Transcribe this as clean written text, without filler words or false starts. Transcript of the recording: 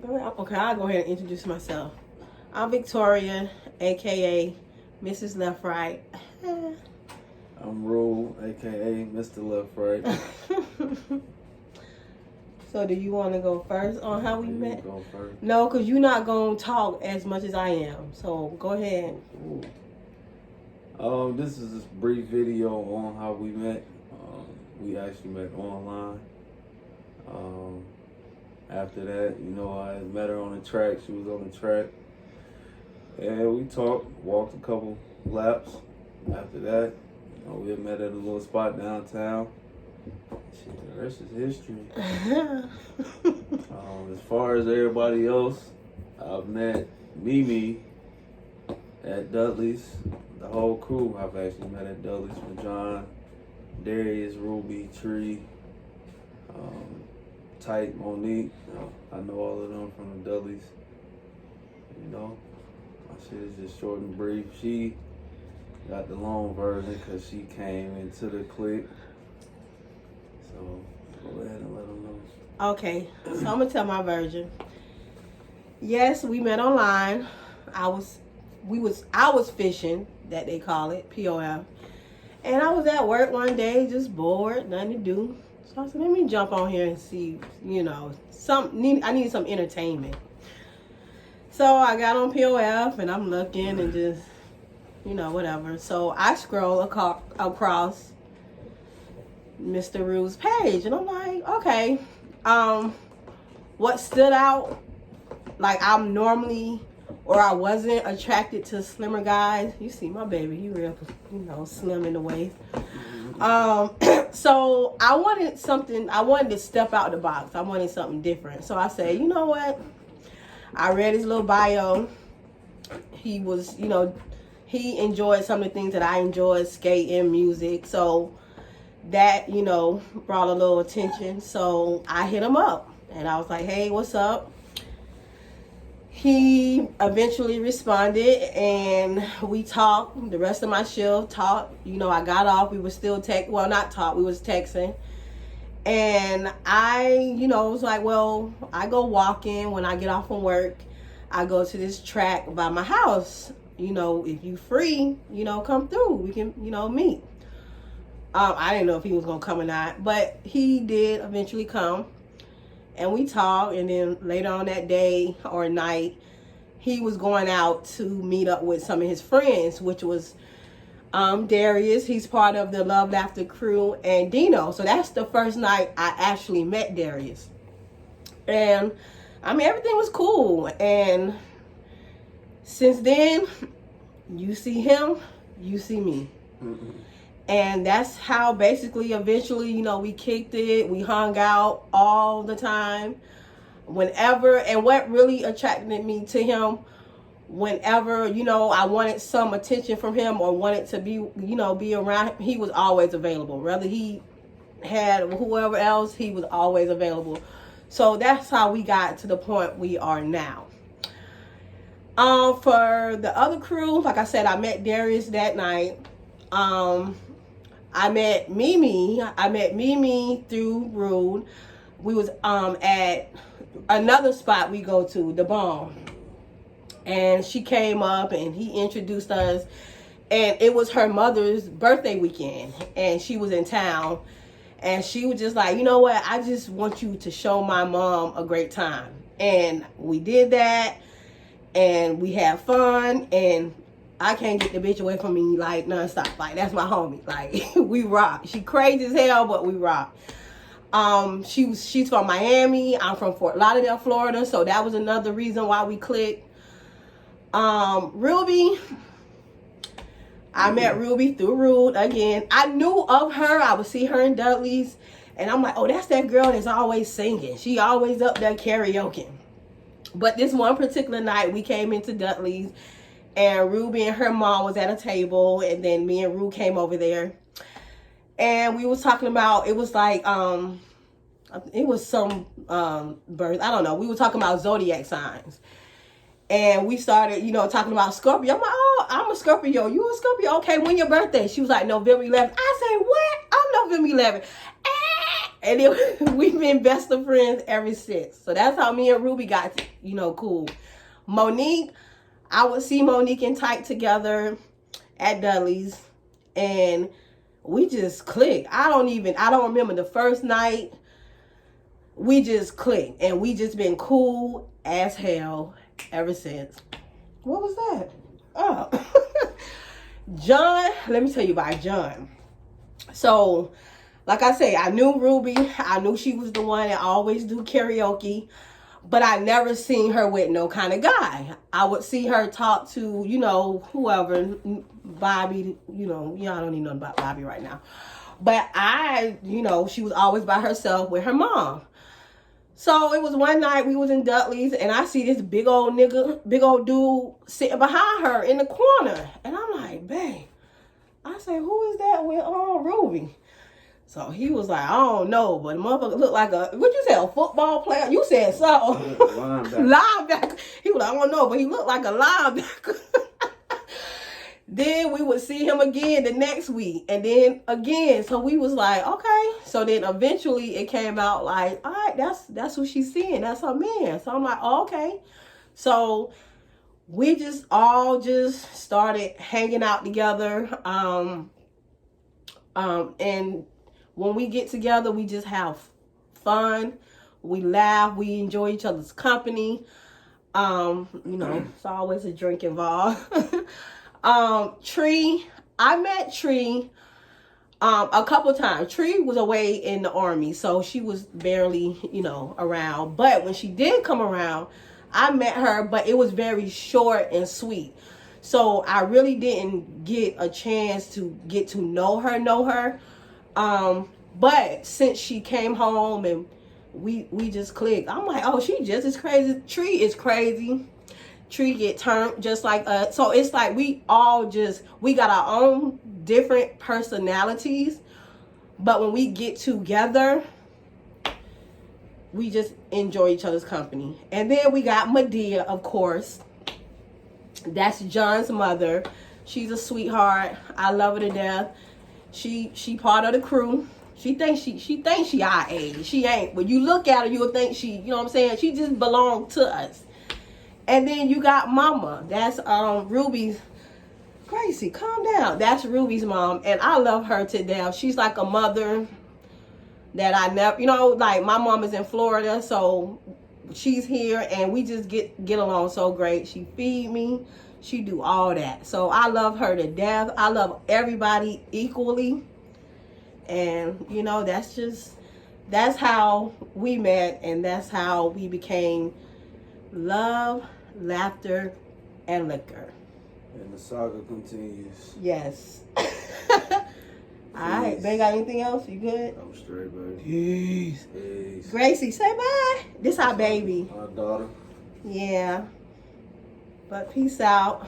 Go ahead. Okay, I'll go ahead and introduce myself. I'm Victoria, aka Mrs. Left Right. I'm Rule, aka Mr. Left Right. So do you want to go first on how we met? Go first. No, because you're not going to talk as much as I am. So go ahead. This is a brief video on how we met. We actually met online. After that, I met her on the track. She was on the track. And we talked, walked a couple laps. After that, we had met at a little spot downtown. Shit, the rest is history. As far as everybody else, I've met Mimi at Dudley's. The whole crew I've actually met at Dudley's, with John, Darius, Ruby, Tree, Tight, Monique. I know all of them from the Dudleys. My shit is just short and brief. She got the long version because she came into the clique. So go ahead and let them know. Okay, so I'm gonna tell my version. Yes, we met online. I was fishing, that they call it, POF. And I was at work one day, just bored, nothing to do. So I said, let me jump on here and see, I need some entertainment. So I got on POF and I'm looking and just, whatever. So I scroll across Mr. Rule's page and I'm like, okay, what stood out, like I wasn't attracted to slimmer guys. You see my baby, he real, slim in the waist. So I wanted to step out the box. I wanted something different. So I said, you know what? I read his little bio. He was, he enjoyed some of the things that I enjoyed, skating, music. So that, brought a little attention. So I hit him up and I was like, hey, what's up? He eventually responded and we talked. The rest of my shift talked. I got off. We were still we was texting. And I, was like, well, I go walking when I get off from work. I go to this track by my house. If you free, come through. We can, meet. I didn't know if he was going to come or not, but he did eventually come. And we talked, and then later on that day or night, he was going out to meet up with some of his friends, which was Darius. He's part of the Love Laughter crew, and Dino. So that's the first night I actually met Darius. And, everything was cool. And since then, you see him, you see me. Mm-hmm. And that's how basically eventually, we kicked it. We hung out all the time. Whenever, and what really attracted me to him, whenever, I wanted some attention from him or wanted to be, be around him, he was always available. Whether he had whoever else, he was always available. So that's how we got to the point we are now. For the other crew, like I said, I met Darius that night. I met Mimi through Rude. We was at another spot we go to, the Bomb. And she came up and he introduced us. And it was her mother's birthday weekend. And she was in town. And she was just like, you know what? I just want you to show my mom a great time. And we did that. And we had fun. And I can't get the bitch away from me like nonstop. Like, that's my homie. Like, we rock. She crazy as hell, but we rock. She's from Miami. I'm from Fort Lauderdale, Florida. So that was another reason why we clicked. Ruby, I met Ruby through Rude again. I knew of her. I would see her in Dudley's. And I'm like, oh, that's that girl that's always singing. She always up there karaoke. But this one particular night, we came into Dudley's. And Ruby and her mom was at a table. And then me and Rue came over there. And we was talking about, it was like, it was some birth. I don't know. We were talking about zodiac signs. And we started, talking about Scorpio. I'm like, oh, I'm a Scorpio. You a Scorpio? Okay, when your birthday? She was like, November 11th. I say, what? I'm November 11th. And then we've been best of friends ever since. So that's how me and Ruby got, cool. Monique, I would see Monique and Tyke together at Dudley's, and we just clicked. I don't remember the first night. We just clicked, and we just been cool as hell ever since. What was that? Oh. John, let me tell you about John. So, like I say, I knew Ruby. I knew she was the one that always do karaoke. But I never seen her with no kind of guy. I would see her talk to, whoever, Bobby, y'all don't need nothing about Bobby right now. But she was always by herself with her mom. So it was one night we was in Dudley's and I see this big old dude sitting behind her in the corner. And I'm like, babe. I said, who is that with Ruby? So he was like, I don't know, but the motherfucker looked like what you said, a football player? You said so. Linebacker. He was like, I don't know, but he looked like a linebacker. Then we would see him again the next week. And then again. So we was like, okay. So then eventually it came out like, all right, that's who she's seeing. That's her man. So I'm like, oh, okay. So we just all started hanging out together. And when we get together, we just have fun. We laugh. We enjoy each other's company. It's always a drink involved. Tree, I met Tree a couple times. Tree was away in the Army, so she was barely, around. But when she did come around, I met her, but it was very short and sweet. So I really didn't get a chance to get to know her. But since she came home and we just clicked, I'm like, oh, she just as crazy. Tree is crazy. Tree get turned just like us. So it's like we got our own different personalities. But when we get together, we just enjoy each other's company. And then we got Medea, of course. That's John's mother. She's a sweetheart. I love her to death. She part of the crew. She thinks she our age. She ain't. When you look at her, you'll think she, you know what I'm saying? She just belongs to us. And then you got Mama. That's Ruby's. Gracie, calm down. That's Ruby's mom, and I love her to death. She's like a mother that I never, like my mom is in Florida, so she's here, and we just get along so great. She feed me. She do all that. So I love her to death. I love everybody equally. And, that's how we met, and that's how we became love, laughter, and liquor. And the saga continues. Yes. All right. Babe, got anything else? You good? I'm straight, baby. Peace. Gracie, say bye. This our baby. Our daughter. Yeah. But peace out.